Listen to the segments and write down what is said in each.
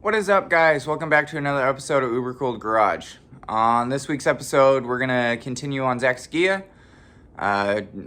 What is up, guys? Welcome back to another episode of Uberkooledgarage. On this week's episode, we're going to continue on Zack's Ghia.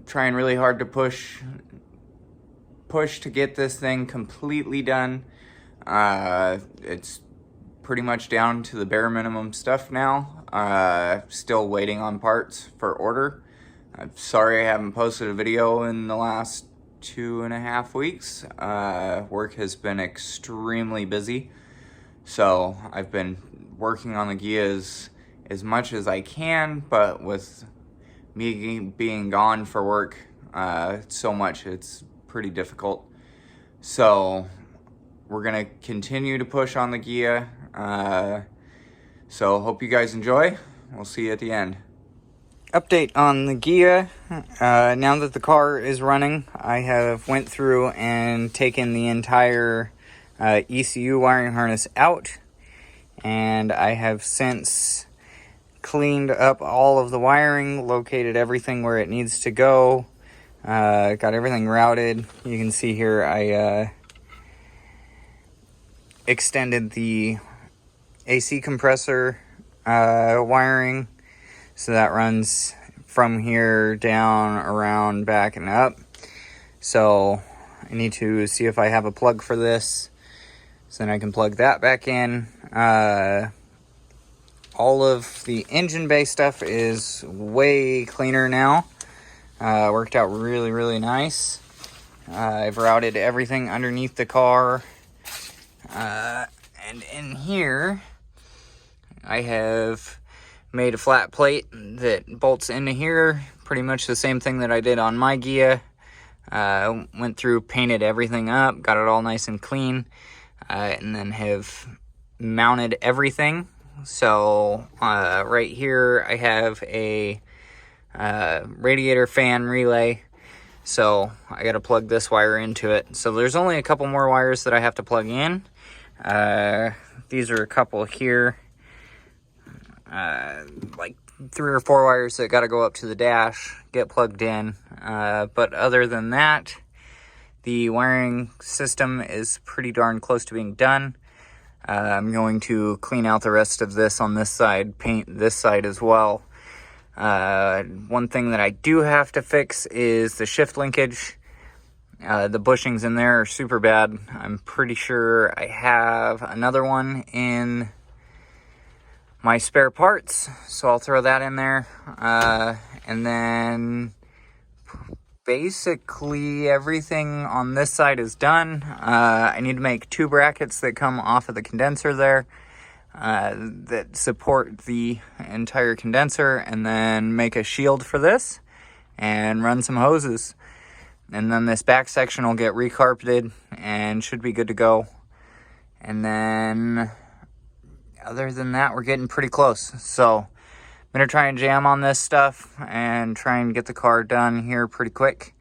Trying really hard to push to get this thing completely done. It's pretty much down to the bare minimum stuff now. Still waiting on parts for order. I'm sorry I haven't posted a video in the last 2.5 weeks. Work has been extremely busy. So I've been working on the Ghia as much as I can, but with me being gone for work so much, it's pretty difficult. So we're gonna continue to push on the Ghia. So hope you guys enjoy. We'll see you at the end. Update on the Ghia. Now that the car is running, I have went through and taken the entire ECU wiring harness out, and I have since cleaned up all of the wiring, located everything where it needs to go, got everything routed. You can see here I extended the AC compressor wiring, so that runs from here down, around, back, and up. So I need to see if I have a plug for this, so then I can plug that back in. All of the engine bay stuff is way cleaner now. Worked out really, really nice. I've routed everything underneath the car. And in here, I have made a flat plate that bolts into here. Pretty much the same thing that I did on my Ghia. Went through, painted everything up, got it all nice and clean. And then have mounted everything. So right here I have a radiator fan relay, so I got to plug this wire into it. So there's only a couple more wires that I have to plug in. These are a couple here, like 3 or 4 wires that got to go up to the dash, get plugged in. But other than that, the wiring system is pretty darn close to being done. I'm going to clean out the rest of this on this side, paint this side as well. One thing that I do have to fix is the shift linkage. The bushings in there are super bad. I'm pretty sure I have another one in my spare parts, so I'll throw that in there. And then basically everything on this side is done. I need to make 2 brackets that come off of the condenser there that support the entire condenser, and then make a shield for this and run some hoses. And then this back section will get recarpeted and should be good to go. And then other than that, we're getting pretty close. So I'm going to try and jam on this stuff and try and get the car done here pretty quick.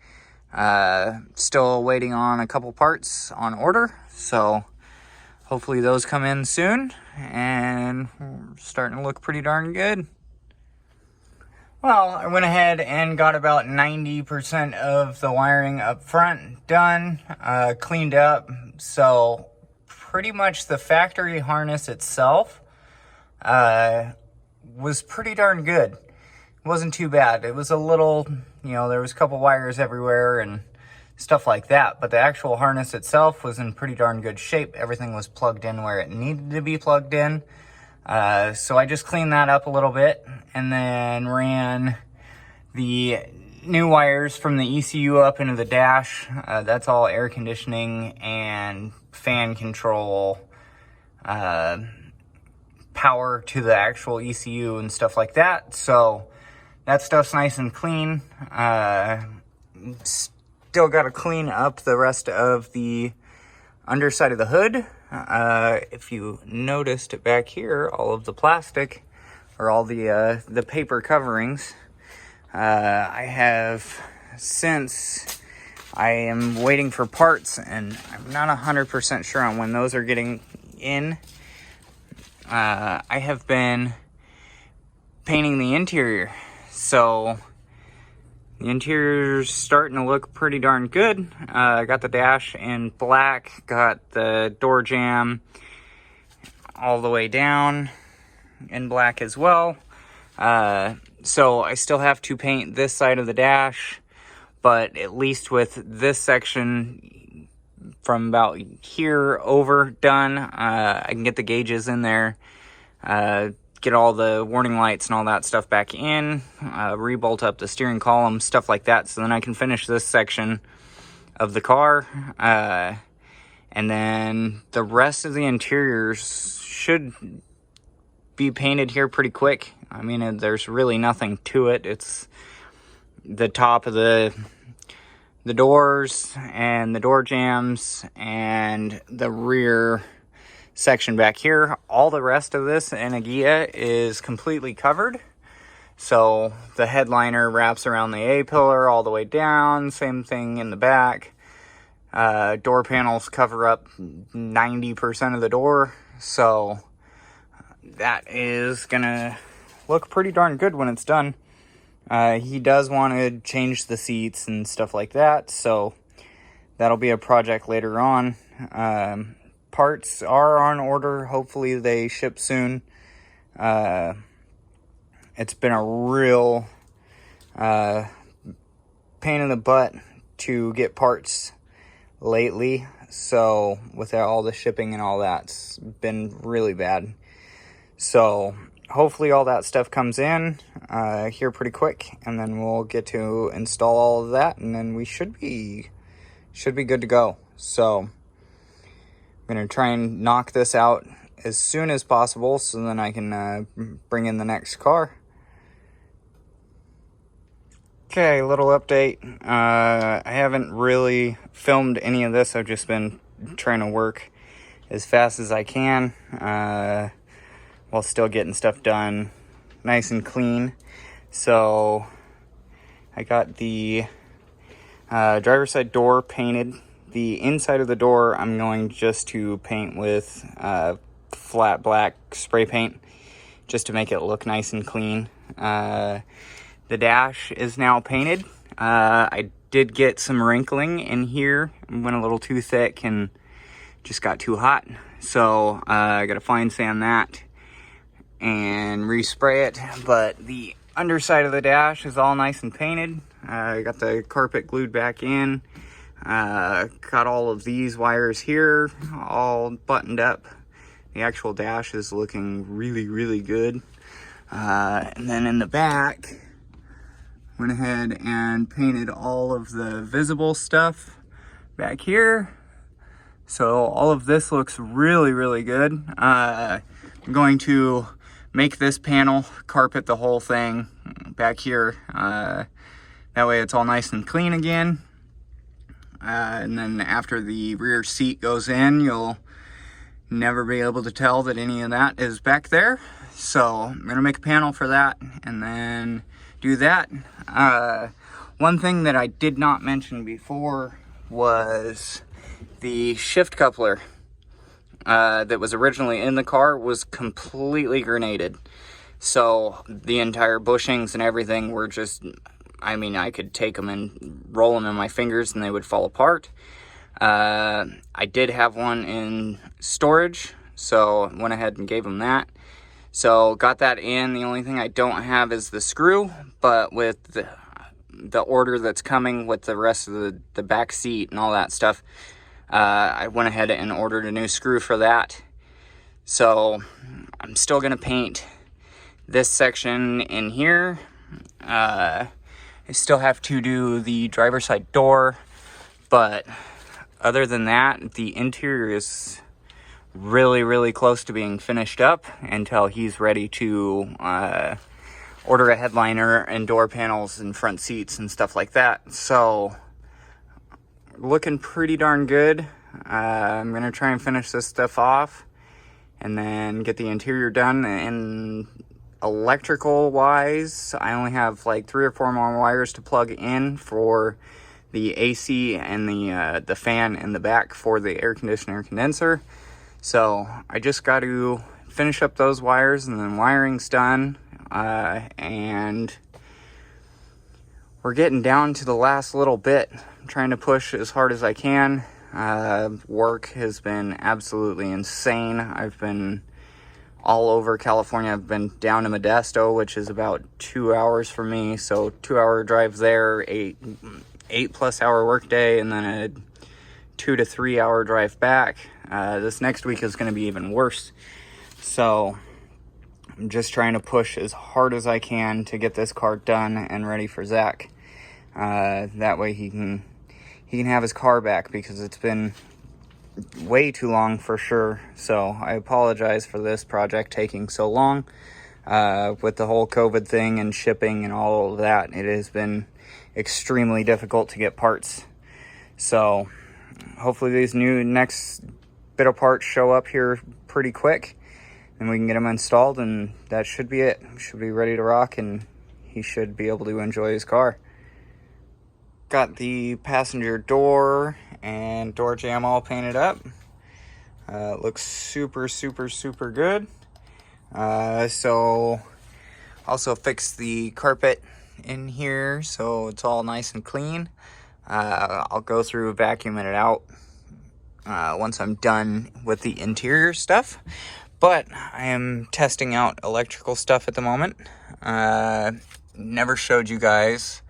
Still waiting on a couple parts on order, so hopefully those come in soon, and we're starting to look pretty darn good. Well, I went ahead and got about 90% of the wiring up front done, cleaned up. So pretty much the factory harness itself was pretty darn good. It wasn't too bad. It was a little, there was a couple wires everywhere and stuff like that, but the actual harness itself was in pretty darn good shape. Everything was plugged in where it needed to be plugged in. So I just cleaned that up a little bit and then ran the new wires from the ECU up into the dash. That's all air conditioning and fan control, power to the actual ECU and stuff like that. So that stuff's nice and clean. Still got to clean up the rest of the underside of the hood. If you noticed back here, all of the plastic, or all the paper coverings, I have, since I am waiting for parts and I'm not 100% sure on when those are getting in, I have been painting the interior. So the interior's starting to look pretty darn good. I got the dash in black, got the door jamb all the way down in black as well. So I still have to paint this side of the dash, but at least with this section from about here over done, I can get the gauges in there, get all the warning lights and all that stuff back in, rebolt up the steering column, stuff like that, so then I can finish this section of the car, and then the rest of the interiors should be painted here pretty quick. I mean, there's really nothing to it. It's the top of the doors and the door jambs and the rear section back here. All the rest of this in a Ghia is completely covered. So the headliner wraps around the A-pillar all the way down. Same thing in the back. Door panels cover up 90% of the door. So that is gonna look pretty darn good when it's done. He does want to change the seats and stuff like that. So that'll be a project later on. Parts are on order. Hopefully they ship soon. It's been a real pain in the butt to get parts lately. So with all the shipping and all that, it's been really bad. So hopefully all that stuff comes in here pretty quick, and then we'll get to install all of that, and then we should be good to go. So I'm going to try and knock this out as soon as possible so then I can bring in the next car. Okay, little update. I haven't really filmed any of this. I've just been trying to work as fast as I can while still getting stuff done nice and clean. So I got the driver's side door painted. The inside of the door I'm going just to paint with flat black spray paint just to make it look nice and clean. The dash is now painted. I did get some wrinkling in here. It went a little too thick and just got too hot. So I gotta fine sand that and respray it. But the underside of the dash is all nice and painted. I got the carpet glued back in. Got all of these wires here all buttoned up. The actual dash is looking really, really good. And then in the back, went ahead and painted all of the visible stuff back here. So all of this looks really, really good. I'm going to make this panel carpet the whole thing back here. That way it's all nice and clean again. And then after the rear seat goes in, you'll never be able to tell that any of that is back there. So I'm gonna make a panel for that and then do that. One thing that I did not mention before was the shift coupler that was originally in the car was completely grenaded. So the entire bushings and everything were just, I mean, I could take them and roll them in my fingers and they would fall apart. I did have one in storage, so went ahead and gave them that. So got that in. The only thing I don't have is the screw, but with the order that's coming with the rest of the back seat and all that stuff, I went ahead and ordered a new screw for that. So I'm still gonna paint this section in here. I still have to do the driver's side door, but other than that, the interior is really, really close to being finished up until he's ready to order a headliner and door panels and front seats and stuff like that. So looking pretty darn good. I'm gonna try and finish this stuff off and then get the interior done. And electrical wise, I only have like 3 or 4 more wires to plug in for the AC and the fan in the back for the air conditioner condenser. So I just got to finish up those wires and then wiring's done. And we're getting down to the last little bit. I'm trying to push as hard as I can. Work has been absolutely insane. I've been all over California. I've been down to Modesto, which is about 2 hours for me. So 2 hour drive there, eight plus hour workday, and then a 2 to 3 hour drive back. This next week is going to be even worse. So I'm just trying to push as hard as I can to get this car done and ready for Zack. That way he can have his car back, because it's been way too long for sure. So I apologize for this project taking so long. With the whole COVID thing and shipping and all of that, it has been extremely difficult to get parts. So hopefully these next bit of parts show up here pretty quick, and we can get them installed, and that should be it. We should be ready to rock, and he should be able to enjoy his car. Got the passenger door and door jamb all painted up. Looks super, super, super good. So also fixed the carpet in here, so it's all nice and clean. I'll go through vacuuming it out once I'm done with the interior stuff. But I am testing out electrical stuff at the moment. Never showed you guys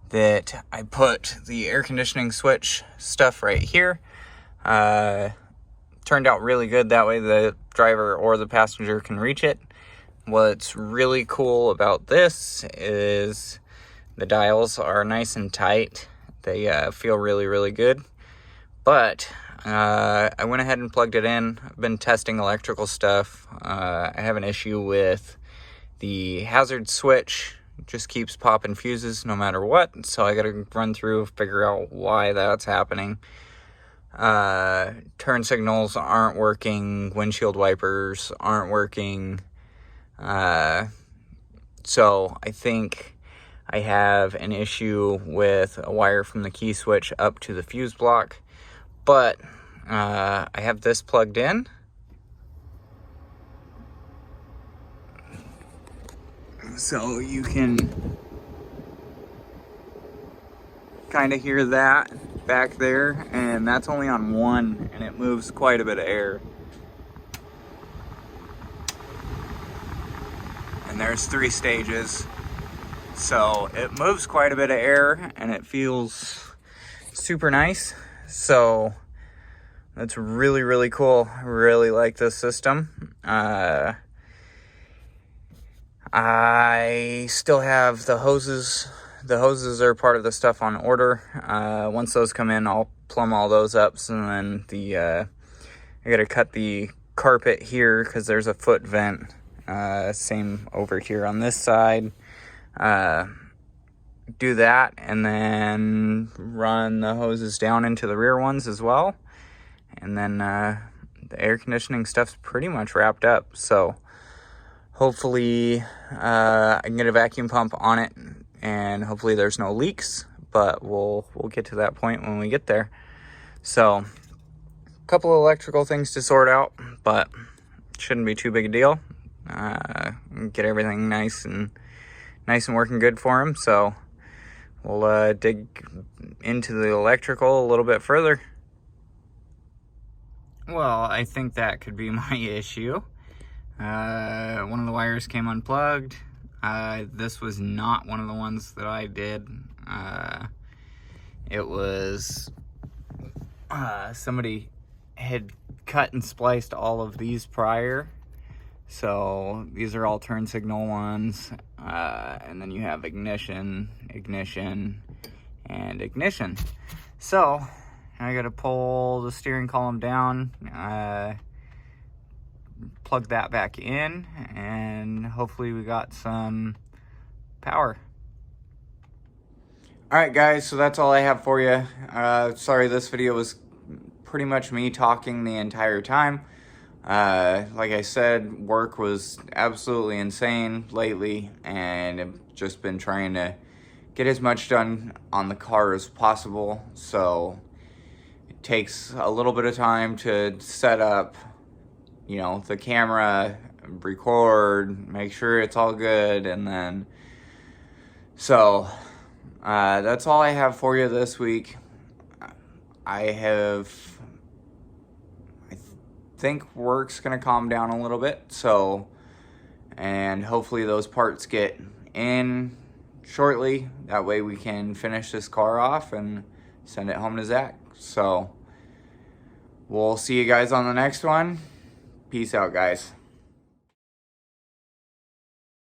that I put the air conditioning switch stuff right here. Turned out really good. That way the driver or the passenger can reach it. What's really cool about this is the dials are nice and tight. They feel really, really good. But I went ahead and plugged it in. I've been testing electrical stuff. I have an issue with the hazard switch. It just keeps popping fuses no matter what. So I got to run through, figure out why that's happening. Turn signals aren't working. Windshield wipers aren't working. So I think I have an issue with a wire from the key switch up to the fuse block. But I have this plugged in. So you can kind of hear that back there, and that's only on one, and it moves quite a bit of air. And there's 3 stages. So it moves quite a bit of air, and it feels super nice. So that's really, really cool. I really like this system. I still have the hoses. The hoses are part of the stuff on order. Once those come in, I'll plumb all those up. And then I gotta cut the carpet here because there's a foot vent. Same over here on this side. Do that, and then run the hoses down into the rear ones as well. And then the air conditioning stuff's pretty much wrapped up. So hopefully I can get a vacuum pump on it, and hopefully there's no leaks, but we'll get to that point when we get there. So a couple of electrical things to sort out, but shouldn't be too big a deal. Get everything nice and working good for him. So we'll dig into the electrical a little bit further. Well, I think that could be my issue. One of the wires came unplugged. This was not one of the ones that I did. It was somebody had cut and spliced all of these prior. So these are all turn signal ones. And then you have ignition, and ignition. So I got to pull the steering column down, plug that back in, and hopefully we got some power. Alright guys, so that's all I have for you. Sorry, this video was pretty much me talking the entire time. Like I said, work was absolutely insane lately, and I've just been trying to get as much done on the car as possible. So it takes a little bit of time to set up, you know, the camera, record, make sure it's all good, and then so that's all I have for you this week. I think work's gonna calm down a little bit. So, and hopefully those parts get in shortly. That way we can finish this car off and send it home to Zach. So we'll see you guys on the next one. Peace out, guys.